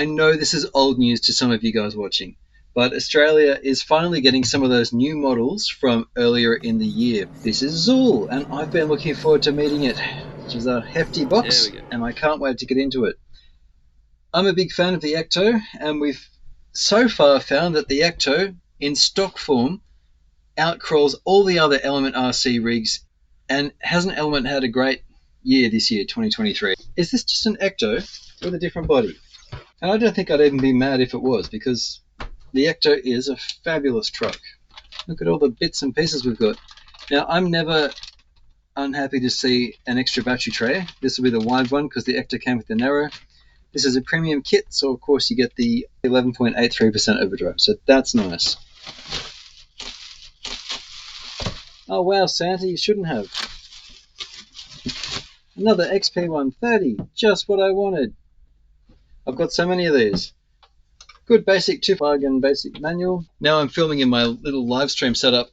I know this is old news to some of you guys watching, but Australia is finally getting some of those new models from earlier in the year. This is Zuul, and I've been looking forward to meeting it, which is a hefty box, and I can't wait to get into it. I'm a big fan of the Ecto, and we've so far found that the Ecto, in stock form, outcrawls all the other Element RC rigs, and hasn't Element had a great year this year, 2023? Is this just an Ecto with a different body? And I don't think I'd even be mad if it was, because the Ecto is a fabulous truck. Look at all the bits and pieces we've got. Now, I'm never unhappy to see an extra battery tray. This will be the wide one because the Ecto came with the narrow. This is a premium kit, so of course you get the 11.83% overdrive, so that's nice. Oh wow, Santa, you shouldn't have. Another XP130, just what I wanted. I've got so many of these. Good basic 2-plug and basic manual. Now I'm filming in my little live stream setup.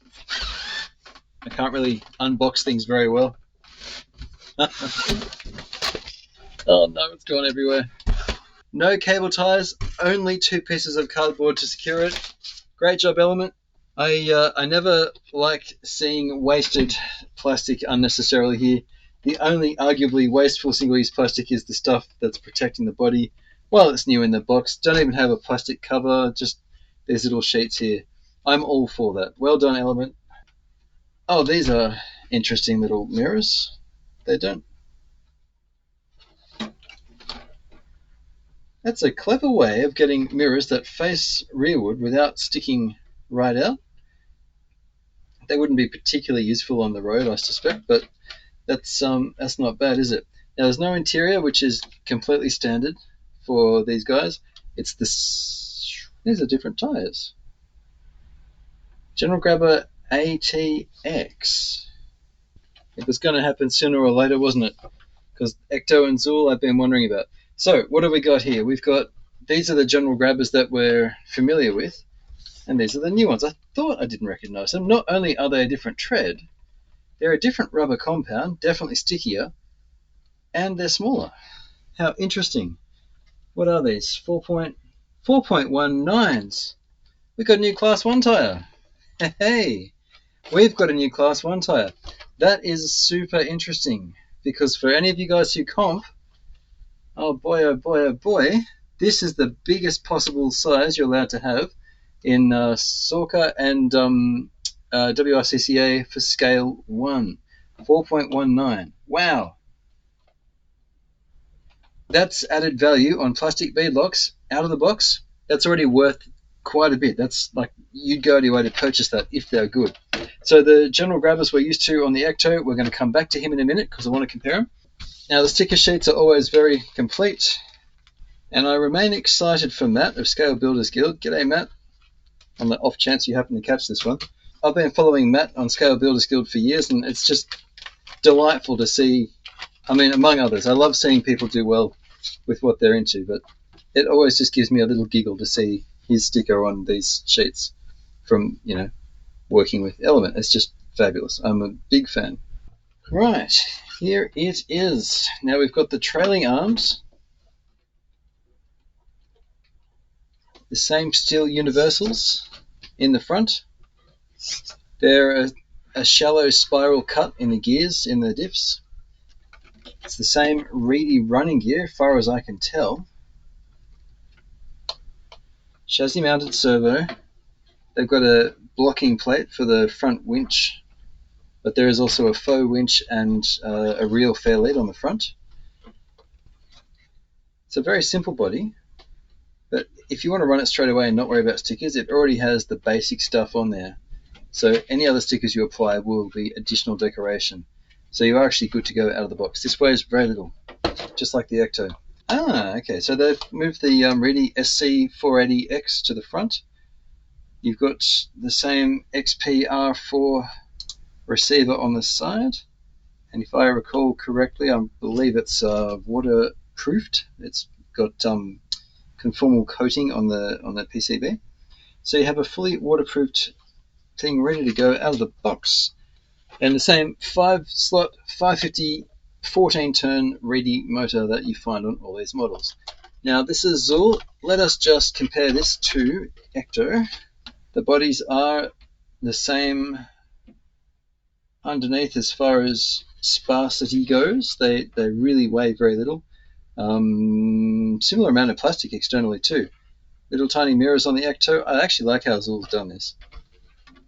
I can't really unbox things very well. Oh no, it's gone everywhere. No cable ties, only 2 pieces of cardboard to secure it. Great job, Element. I never like seeing wasted plastic unnecessarily here. The only arguably wasteful single-use plastic is the stuff that's protecting the body while it's new in the box. Don't even have a plastic cover, just these little sheets here. I'm all for that. Well done, Element. Oh, these are interesting little mirrors. They don't... That's a clever way of getting mirrors that face rearward without sticking right out. They wouldn't be particularly useful on the road, I suspect, but that's not bad, is it? Now, there's no interior, which is completely standard for these guys. It's this. These are different tires. General Grabber ATX. It was going to happen sooner or later, wasn't it? Because Ecto and Zuul I've been wondering about. So, what have we got here? We've got, these are the General Grabbers that we're familiar with, and these are the new ones. I thought I didn't recognize them. Not only are they a different tread, they're a different rubber compound, definitely stickier, and they're smaller. How interesting. What are these? 4.19s. We've got a new Class 1 tyre. Hey, we've got a new Class 1 tyre. That is super interesting, because for any of you guys who comp, oh boy, oh boy, oh boy, this is the biggest possible size you're allowed to have in SORCA and WRCCA for Scale 1. 4.19. Wow. That's added value on plastic beadlocks out of the box. That's already worth quite a bit. That's like, you'd go out of your way to purchase that if they're good. So the General Grabbers we're used to on the Ecto, we're going to come back to him in a minute because I want to compare them. Now, the sticker sheets are always very complete, and I remain excited for Matt of Scale Builders Guild. G'day, Matt, on the off chance you happen to catch this one. I've been following Matt on Scale Builders Guild for years, and it's just delightful to see. I mean, among others, I love seeing people do well with what they're into, but it always just gives me a little giggle to see his sticker on these sheets from, you know, working with Element. It's just fabulous. I'm a big fan. Right, here it is. Now we've got the trailing arms, the same steel universals in the front. They're a shallow spiral cut in the gears in the diffs. It's the same reedy running gear, as far as I can tell. Chassis mounted servo. They've got a blocking plate for the front winch, but there is also a faux winch and a real fair lead on the front. It's a very simple body, but if you want to run it straight away and not worry about stickers, it already has the basic stuff on there. So any other stickers you apply will be additional decoration. So you're actually good to go out of the box. This weighs very little, just like the Ecto. Ah, okay, so they've moved the Reedy SC480X to the front. You've got the same XPR4 receiver on the side, and if I recall correctly, I believe it's waterproofed. It's got conformal coating on the PCB. So you have a fully waterproofed thing ready to go out of the box. And the same 5-slot, 550, 14-turn Reedy motor that you find on all these models. Now this is Zuul. Let us just compare this to Ecto. The bodies are the same underneath as far as sparsity goes. They really weigh very little. Similar amount of plastic externally too. Little tiny mirrors on the Ecto. I actually like how Zuul's done this.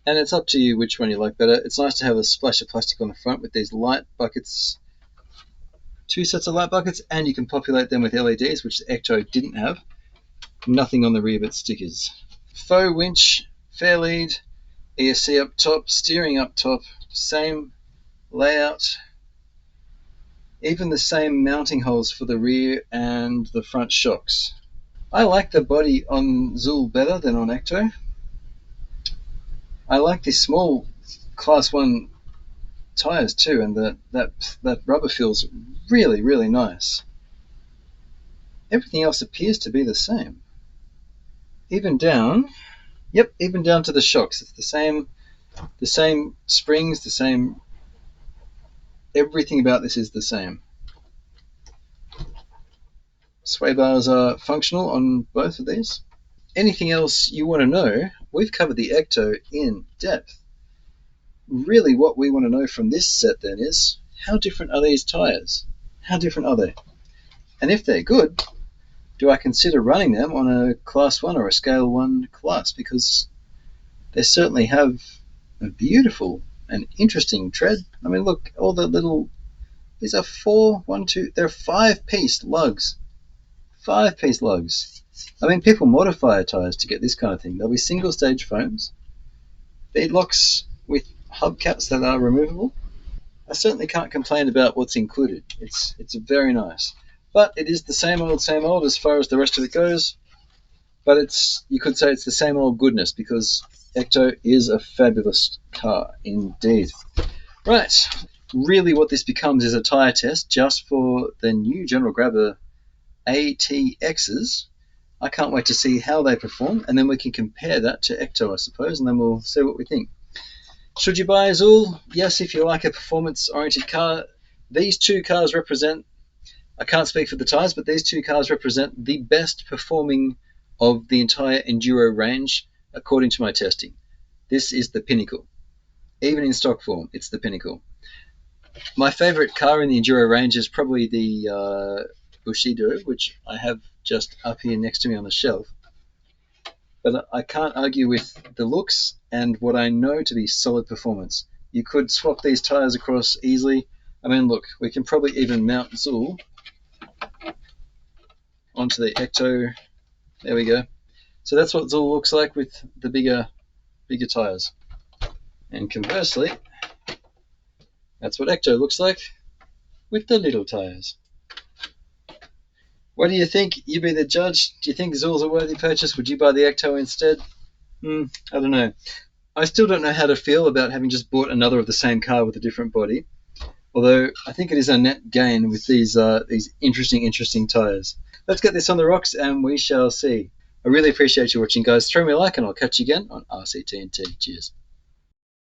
And it's up to you which one you like better. It's nice to have a splash of plastic on the front with these light buckets, 2 sets of light buckets, and you can populate them with LEDs, which the Ecto didn't have. Nothing on the rear but stickers. Faux winch, fair lead, ESC up top, steering up top, same layout, even the same mounting holes for the rear and the front shocks. I like the body on Zuul better than on Ecto. I like the small Class 1 tyres too, and that rubber feels really, really nice. Everything else appears to be the same. Even down to the shocks. It's the same springs, the same, everything about this is the same. Sway bars are functional on both of these. Anything else you want to know? We've covered the Ecto in depth. Really what we want to know from this set then is, how different are these tyres? How different are they? And if they're good, do I consider running them on a Class 1 or a Scale 1 class? Because they certainly have a beautiful and interesting tread. I mean, look, all the little, these are they're 5-piece lugs. 5-piece lugs. I mean, people modify tyres to get this kind of thing. There'll be single stage foams, beadlocks with hubcaps that are removable. I certainly can't complain about what's included. It's very nice. But it is the same old as far as the rest of it goes. But you could say it's the same old goodness, because Ecto is a fabulous car indeed. Right, really what this becomes is a tyre test just for the new General Grabber ATXs. I can't wait to see how they perform, and then we can compare that to Ecto, I suppose, and then we'll see what we think. Should you buy a Zuul? Yes, if you like a performance-oriented car. These two cars represent, I can't speak for the tyres, but these two cars represent the best performing of the entire Enduro range, according to my testing. This is the pinnacle. Even in stock form, it's the pinnacle. My favourite car in the Enduro range is probably the Bushido, which I have just up here next to me on the shelf. But I can't argue with the looks and what I know to be solid performance. You could swap these tyres across easily. I mean, look, we can probably even mount Zuul onto the Ecto. There we go. So that's what Zuul looks like with the bigger tyres. And conversely, that's what Ecto looks like with the little tyres. What do you think? You be the judge. Do you think Zuul's a worthy purchase? Would you buy the Ecto instead? I don't know. I still don't know how to feel about having just bought another of the same car with a different body. Although I think it is a net gain with these interesting tyres. Let's get this on the rocks and we shall see. I really appreciate you watching, guys. Throw me a like and I'll catch you again on RC-TNT. Cheers.